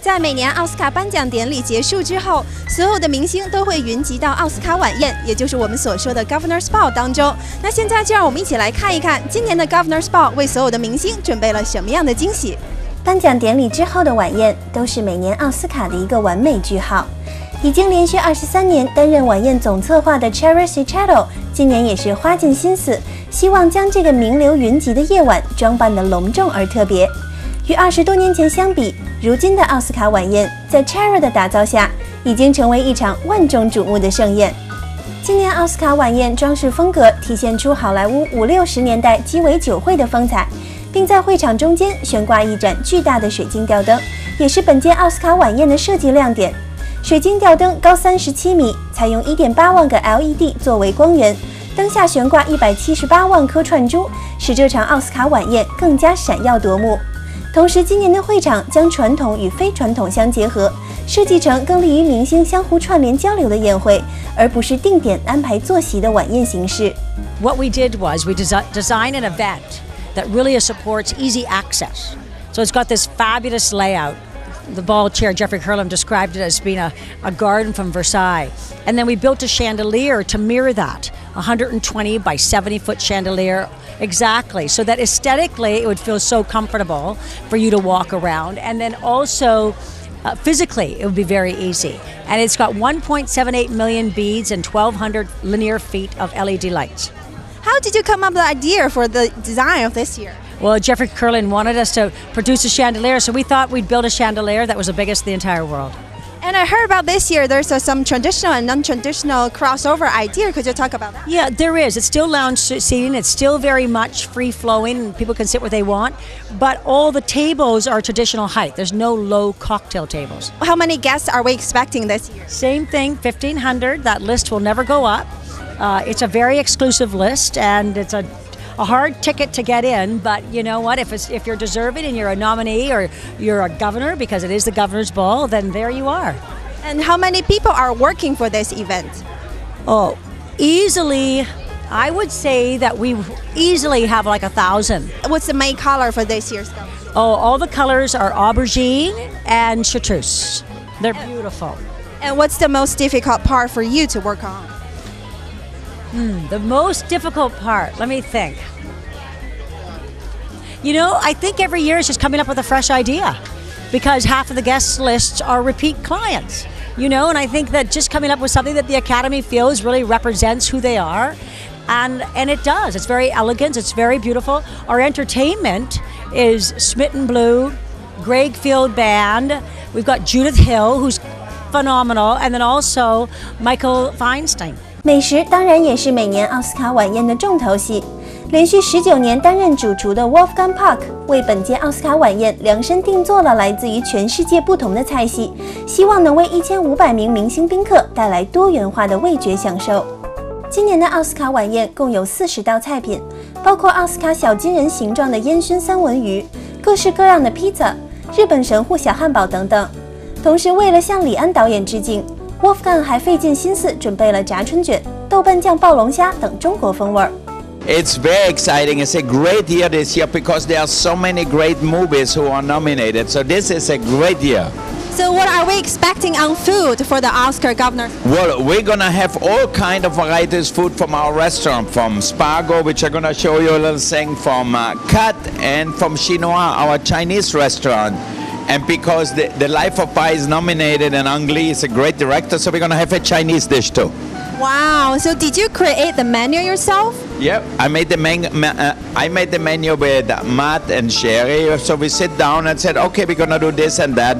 在每年奥斯卡颁奖典礼结束之后，所有的明星都会云集到奥斯卡晚宴，也就是我们所说的 Governor's Ball 当中。那现在就让我们一起来看一看今年的 Governor's Ball 为所有的明星准备了什么样的惊喜。颁奖典礼之后的晚宴都是每年奥斯卡的一个完美句号。已经连续23年担任晚宴总策划的 Cherry Sechado 今年也是花尽心思，希望将这个名流云集的夜晚装扮得隆重而特别。与20多年前相比，如今的奥斯卡晚宴在 Cherry 的打造下，已经成为一场万众瞩目的盛宴。今年奥斯卡晚宴装饰风格体现出好莱坞50、60年代鸡尾酒会的风采，并在会场中间悬挂一盏巨大的水晶吊灯，也是本届奥斯卡晚宴的设计亮点。水晶吊灯高37米，采用1.8万个 LED 作为光源，灯下悬挂178万颗串珠，使这场奥斯卡晚宴更加闪耀夺目。同时，今年的会场将传统与非传统相结合，设计成更利于明星相互串联交流的宴会，而不是定点安排坐席的晚宴形式。What we did was we designed an event that really supports easy access. So it's got this fabulous layout. The ball chair, Jeffrey Curlin, described it as being a garden from Versailles. And then we built a chandelier to mirror that, 120 by 70-foot chandelier, exactly, so that aesthetically it would feel so comfortable for you to walk around. And then also physically it would be very easy. And it's got 1.78 million beads and 1,200 linear feet of LED lights. How did you come up with the idea for the design of this year? Well, Jeffrey Curlin wanted us to produce a chandelier, so we thought we'd build a chandelier that was the biggest in the entire world. And I heard about this year there's some traditional and non-traditional crossover idea. Could you talk about that? Yeah, there is. It's still lounge seating. It's still very much free-flowing, and people can sit where they want. But all the tables are traditional height. There's no low cocktail tables. How many guests are we expecting this year? Same thing, 1,500. That list will never go up. It's a very exclusive list, and it's a hard ticket to get in, but you know what? If you're deserving and you're a nominee or you're a governor, because it is the governor's ball, then there you are. And how many people are working for this event? Oh, easily, I would say that we easily have like 1,000. What's the main color for this year's governor? Oh, all the colors are aubergine and chartreuse. They're beautiful. And what's the most difficult part for you to work on? The most difficult part, let me think. You know, I think every year is just coming up with a fresh idea, because half of the guest lists are repeat clients, you know, and I think that just coming up with something that the Academy feels really represents who they are, and it does. It's very elegant, it's very beautiful. Our entertainment is Smitten Blue, Greg Field Band, we've got Judith Hill, who's phenomenal, and then also Michael Feinstein. 美食当然也是每年奥斯卡晚宴的重头戏。连续19年担任主厨的 Wolfgang Puck 为本届奥斯卡晚宴量身定做了来自于全世界不同的菜系，希望能为1500名明星宾客带来多元化的味觉享受。今年的奥斯卡晚宴共有40道菜品，包括奥斯卡小金人形状的烟熏三文鱼、各式各样的披萨、日本神户小汉堡等等。同时，为了向李安导演致敬，Wolfgang 还费尽心思准备了炸春卷、豆瓣酱爆龙虾等中国风味。It's very exciting. It's a great year this year because there are so many great movies who are nominated. So this is a great year. So what are we expecting on food for the Oscar governor? Well, we're gonna have all kind of varieties food from our restaurant, from Spargo, which I'm gonna show you a little thing, from Kat, and from Chinois, our Chinese restaurant. And because the Life of Pi is nominated and Ang Lee is a great director, so we're going to have a Chinese dish too. Wow, so did you create the menu yourself? Yep, I made the menu with Matt and Sherry. So we sit down and said, okay, we're going to do this and that.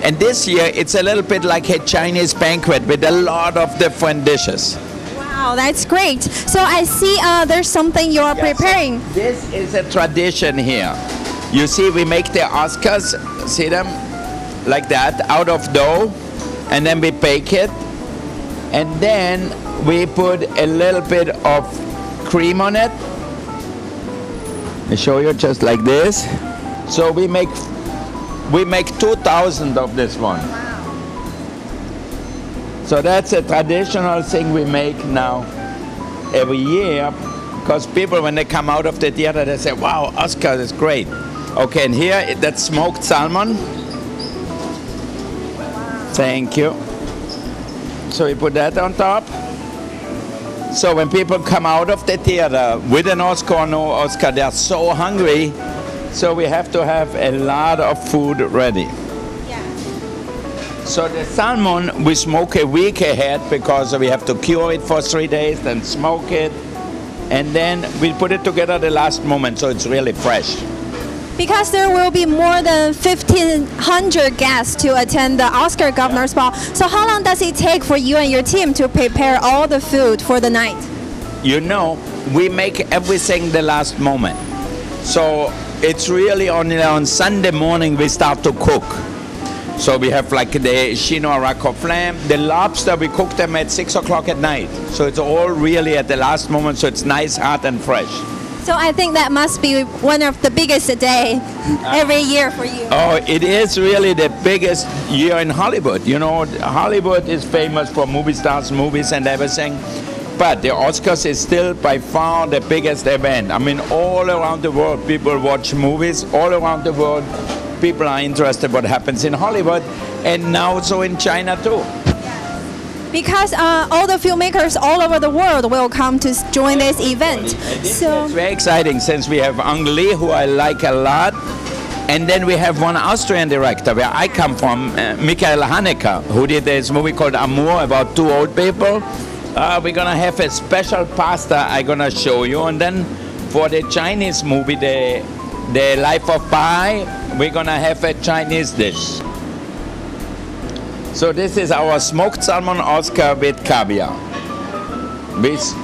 And this year, it's a little bit like a Chinese banquet with a lot of different dishes. Wow, that's great. So I see there's something you're preparing. So this is a tradition here. You see, we make the Oscars, see them, like that, out of dough, and then we bake it, and then we put a little bit of cream on it. I show you just like this. So we make 2,000 of this one. So that's a traditional thing we make now every year, because people, when they come out of the theater, they say, wow, Oscar is great. Okay, and here, that's smoked salmon. Thank you. So we put that on top. So when people come out of the theater with an Oscar or no Oscar, they're so hungry. So we have to have a lot of food ready. So the salmon we smoke a week ahead because we have to cure it for 3 days, then smoke it, and then we put it together the last moment so it's really fresh. Because there will be more than 1,500 guests to attend the Oscar Governor's Ball. So how long does it take for you and your team to prepare all the food for the night? You know, we make everything the last moment. So it's really on Sunday morning we start to cook. So we have like the chinois raco flam, the lobster, we cook them at 6 o'clock at night. So it's all really at the last moment, so it's nice, hot and fresh. So I think that must be one of the biggest day every year for you. Oh, it is really the biggest year in Hollywood. You know, Hollywood is famous for movie stars, movies and everything. But the Oscars is still by far the biggest event. I mean, all around the world people watch movies. All around the world people are interested in what happens in Hollywood. And now so in China too. Because all the filmmakers all over the world will come to join this event. So it's very exciting since we have Ang Lee, who I like a lot, and then we have one Austrian director where I come from, Michael Haneke, who did this movie called Amour about two old people. We're gonna have a special pasta I'm gonna show you, and then for the Chinese movie, the Life of Pi, we're gonna have a Chinese dish. So this is our smoked salmon Oscar with caviar. This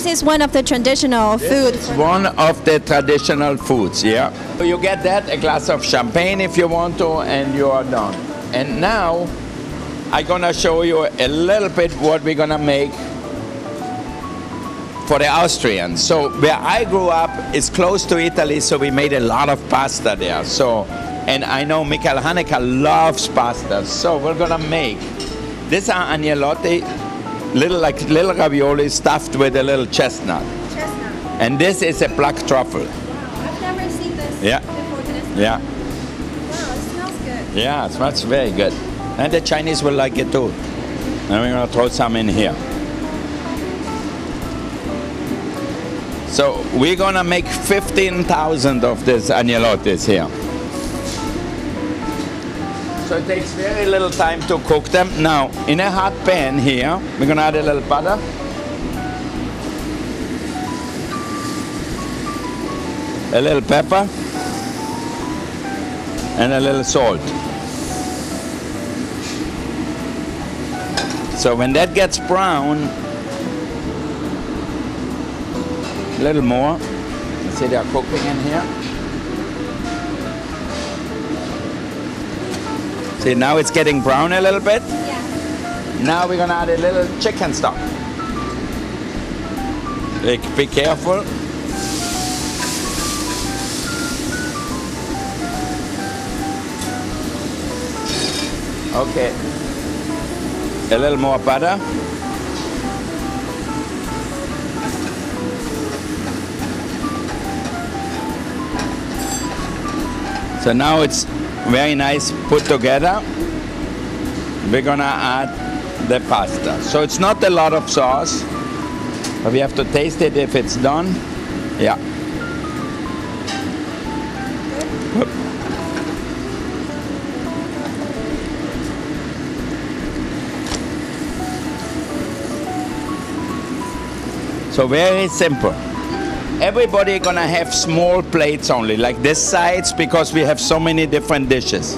is one of the traditional foods. One of the traditional foods, yeah. So you get that, a glass of champagne if you want to, and you are done. And now I'm gonna show you a little bit what we're gonna make for the Austrians. So where I grew up is close to Italy, so we made a lot of pasta there. And I know Michael Haneke loves pasta, so we're gonna make, these are agnolotti, little ravioli stuffed with a little chestnut. And this is a black truffle. Wow, I've never seen this before. Yeah. Wow, it smells good. Yeah, it smells very good. And the Chinese will like it too. And we're gonna throw some in here. So we're gonna make 15,000 of these agnolottis here. So it takes very little time to cook them. Now, in a hot pan here, we're gonna add a little butter. A little pepper. And a little salt. So when that gets brown, a little more. You see they're cooking in here. See, now it's getting brown a little bit. Yeah. Now we're gonna add a little chicken stock. Be careful. Okay. A little more butter. So now it's very nice put together. We're gonna add the pasta. So it's not a lot of sauce, but we have to taste it if it's done. Yeah. Good. So very simple. Everybody gonna have small plates only, like this size, because we have so many different dishes.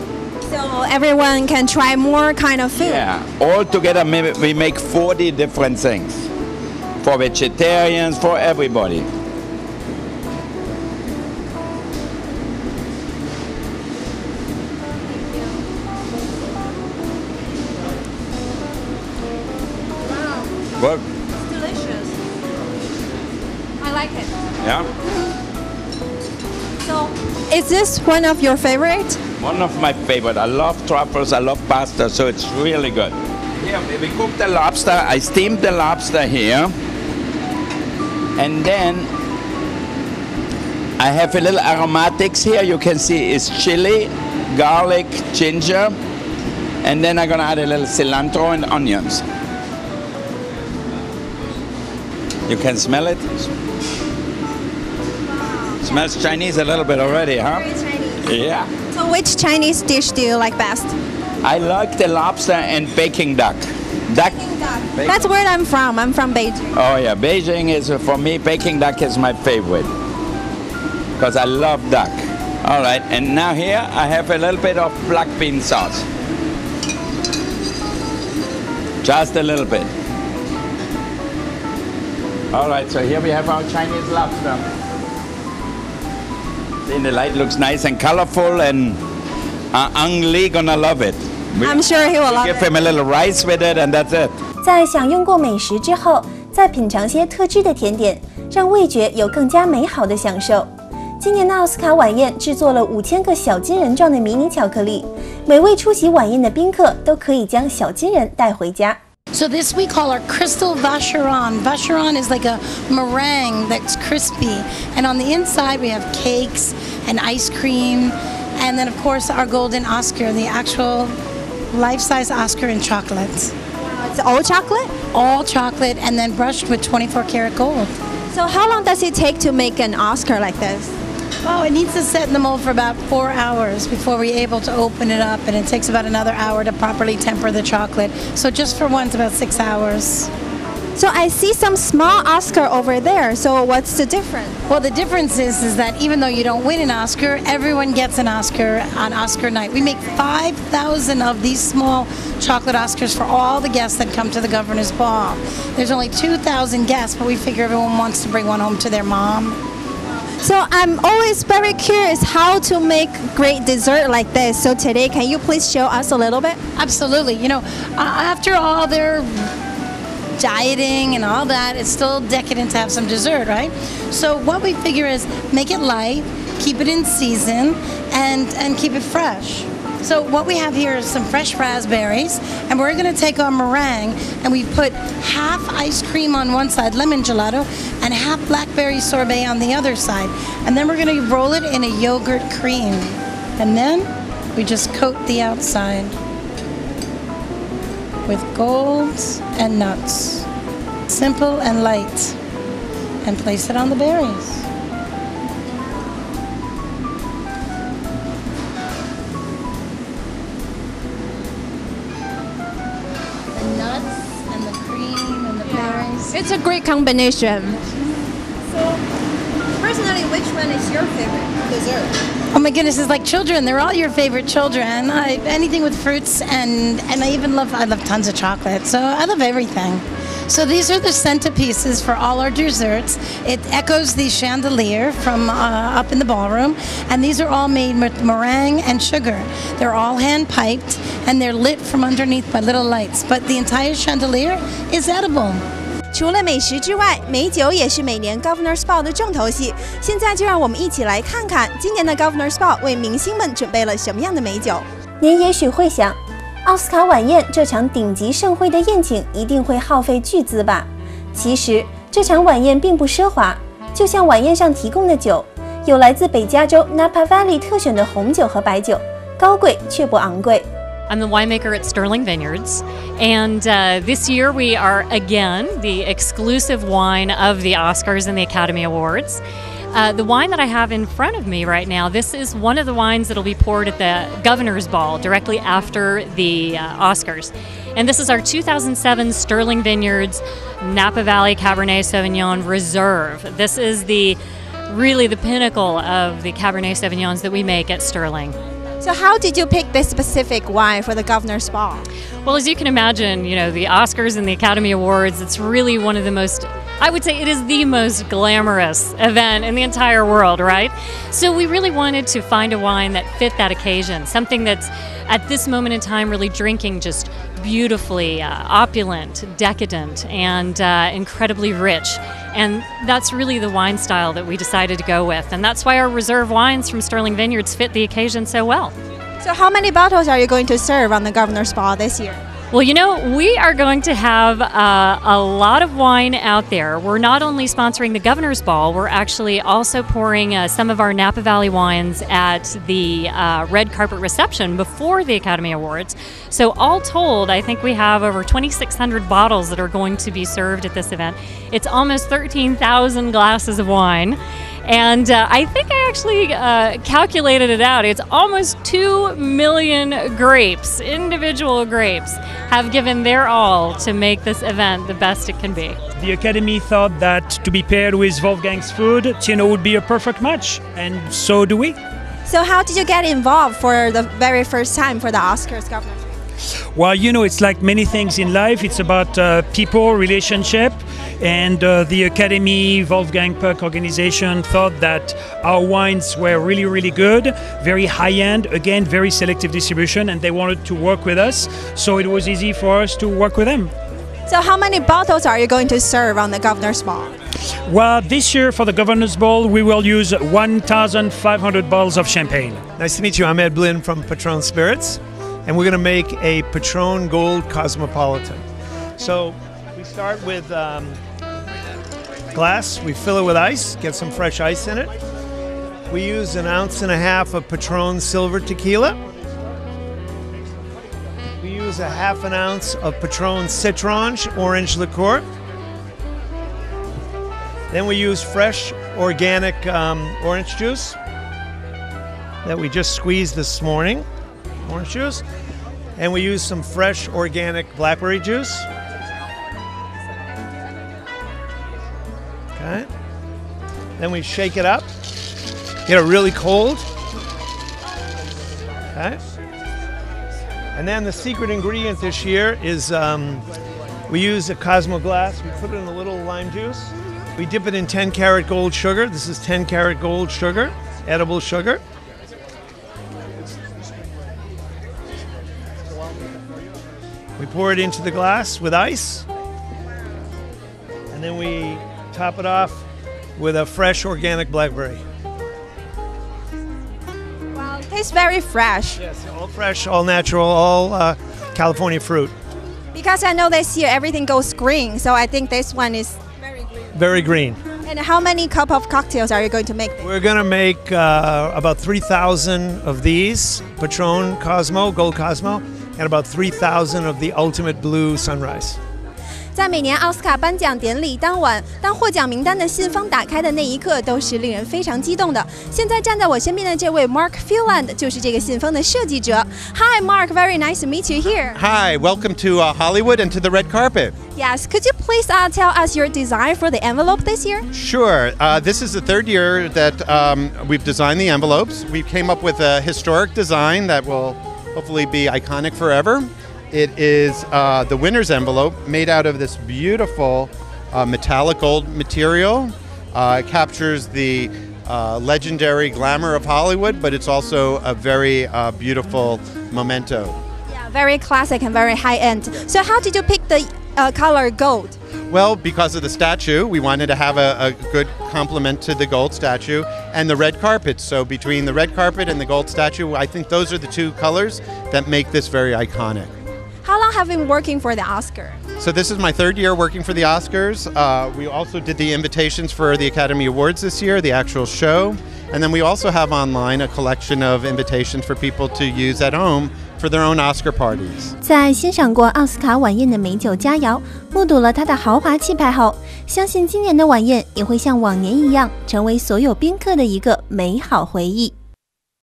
So everyone can try more kind of food. Yeah, all together we make 40 different things. For vegetarians, for everybody. Wow, Good. it's delicious. I like it. Yeah? So, is this one of your favorites? One of my favorite. I love truffles, I love pasta, so it's really good. Here, we cook the lobster. I steamed the lobster here. And then I have a little aromatics here. You can see it's chili, garlic, ginger. And then I'm gonna add a little cilantro and onions. You can smell it? Smells Chinese a little bit already, huh? Very Chinese. Yeah. So which Chinese dish do you like best? I like the lobster and Peking duck. Duck. That's where I'm from. I'm from Beijing. Oh yeah, Beijing is, for me, Peking duck is my favorite. Because I love duck. All right, and now here I have a little bit of black bean sauce. Just a little bit. All right, so here we have our Chinese lobster. See, the light looks nice and colorful, and Ang Lee gonna love it. I'm sure he will love Give it. him a little rice with it, and that's it. 在享用过美食之后，再品尝些特制的甜点，让味觉有更加美好的享受。今年的奥斯卡晚宴制作了5000个小金人状的迷你巧克力，每位出席晚宴的宾客都可以将小金人带回家。So this we call our crystal vacheron. Vacheron is like a meringue that's crispy. And on the inside we have cakes and ice cream. And then of course our golden Oscar, the actual life-size Oscar in chocolate. It's all chocolate? All chocolate and then brushed with 24 karat gold. So how long does it take to make an Oscar like this? Oh, it needs to set in the mold for about 4 hours before we're able to open it up, and it takes about another hour to properly temper the chocolate. So just for one, it's about 6 hours. So I see some small Oscar over there. So what's the difference? Well, the difference is that even though you don't win an Oscar, everyone gets an Oscar on Oscar night. We make 5,000 of these small chocolate Oscars for all the guests that come to the Governor's Ball. There's only 2,000 guests, but we figure everyone wants to bring one home to their mom. So I'm always very curious how to make great dessert like this. So today, can you please show us a little bit? Absolutely. You know, after all their dieting and all that, it's still decadent to have some dessert, right? So what we figure is make it light, keep it in season, and keep it fresh. So what we have here is some fresh raspberries, and we're going to take our meringue, and we put half ice cream on one side, lemon gelato, and half blackberry sorbet on the other side. And then we're going to roll it in a yogurt cream. And then we just coat the outside with golds and nuts. Simple and light. And place it on the berries. It's a great combination. So, personally, which one is your favorite dessert? Oh my goodness, it's like children. They're all your favorite children. Anything with fruits, and I love tons of chocolate. So I love everything. So these are the centerpieces for all our desserts. It echoes the chandelier from up in the ballroom, and these are all made with meringue and sugar. They're all hand piped, and they're lit from underneath by little lights. But the entire chandelier is edible. 除了美食之外，美酒也是每年 Governor's Ball 的重头戏。现在就让我们一起来看看今年的 Governor's Ball 为明星们准备了什么样的美酒。您也许会想，奥斯卡晚宴这场顶级盛会的宴请一定会耗费巨资吧？其实这场晚宴并不奢华，就像晚宴上提供的酒，有来自北加州 Napa Valley 特选的红酒和白酒，高贵却不昂贵。I'm the winemaker at Sterling Vineyards, and this year we are again the exclusive wine of the Oscars and the Academy Awards. The wine that I have in front of me right now, this is one of the wines that will be poured at the Governor's Ball directly after the Oscars. And this is our 2007 Sterling Vineyards Napa Valley Cabernet Sauvignon Reserve. This is really the pinnacle of the Cabernet Sauvignons that we make at Sterling. So how did you pick this specific wine for the Governor's Ball? Well, as you can imagine, you know, the Oscars and the Academy Awards, it's really one of the most, I would say it is the most glamorous event in the entire world, right? So we really wanted to find a wine that fit that occasion, something that's at this moment in time really drinking just beautifully opulent, decadent, and incredibly rich. And that's really the wine style that we decided to go with. And that's why our reserve wines from Sterling Vineyards fit the occasion so well. So how many bottles are you going to serve on the Governor's Ball this year? Well, you know, we are going to have a lot of wine out there. We're not only sponsoring the Governor's Ball, we're actually also pouring some of our Napa Valley wines at the red carpet reception before the Academy Awards. So all told, I think we have over 2,600 bottles that are going to be served at this event. It's almost 13,000 glasses of wine. And I think I actually calculated it out. It's almost 2 million grapes, individual grapes, have given their all to make this event the best it can be. The Academy thought that to be paired with Wolfgang's food, would be a perfect match, and so do we. So how did you get involved for the very first time for the Oscars, Governor? Well, it's like many things in life. It's about people, relationship, and the Academy Wolfgang Puck organization thought that our wines were really, really good, very high-end, again, very selective distribution, and they wanted to work with us, so it was easy for us to work with them. So how many bottles are you going to serve on the Governor's Ball? Well, this year for the Governor's Ball, we will use 1,500 bottles of champagne. Nice to meet you. I'm Ed Blinn from Patron Spirits, and we're going to make a Patron Gold Cosmopolitan. So we start with glass. We fill it with ice, get some fresh ice in it. We use 1.5 ounces of Patron Silver Tequila. We use 1/2 ounce of Patron Citronge Orange Liqueur. Then we use fresh organic orange juice that we just squeezed this morning, orange juice. And we use some fresh organic blackberry juice. Okay. Then we shake it up, get it really cold. Okay. And then the secret ingredient this year is we use a Cosmo glass. We put it in a little lime juice. We dip it in 10-karat gold sugar. This is 10-karat gold sugar, edible sugar. We pour it into the glass with ice. And then we top it off with a fresh organic blackberry. Wow, it tastes very fresh. Yes, all fresh, all natural, all California fruit. Because I know this year everything goes green, so I think this one is very green. Very green. And how many cup of cocktails are you going to make? We're going to make about 3,000 of these Patron Cosmo, Gold Cosmo, and about 3,000 of the Ultimate Blue Sunrise. 在每年奥斯卡颁奖典礼当晚，当获奖名单的信封打开的那一刻，都是令人非常激动的。现在站在我身边的这位 Mark Phelan 就是这个信封的设计者。Hi, Mark. Very nice to meet you here. Hi, welcome to Hollywood and to the red carpet. Yes, could you please tell us your design for the envelope this year? Sure. This is the third year that we've designed the envelopes. We came up with a historic design that will hopefully be iconic forever. It is the winner's envelope made out of this beautiful metallic gold material. It captures the legendary glamour of Hollywood, but it's also a very beautiful memento. Yeah, very classic and very high-end. So how did you pick the color gold? Well, because of the statue, we wanted to have a good complement to the gold statue and the red carpet. So between the red carpet and the gold statue, I think those are the two colors that make this very iconic. How long have you been working for the Oscar? So this is my third year working for the Oscars. We also did the invitations for the Academy Awards this year, the actual show. And then we also have online a collection of invitations for people to use at home for their own Oscar parties. 在欣赏过奥斯卡晚宴的美酒佳肴，目睹了它的豪华气派后，相信今年的晚宴也会像往年一样，成为所有宾客的一个美好回忆。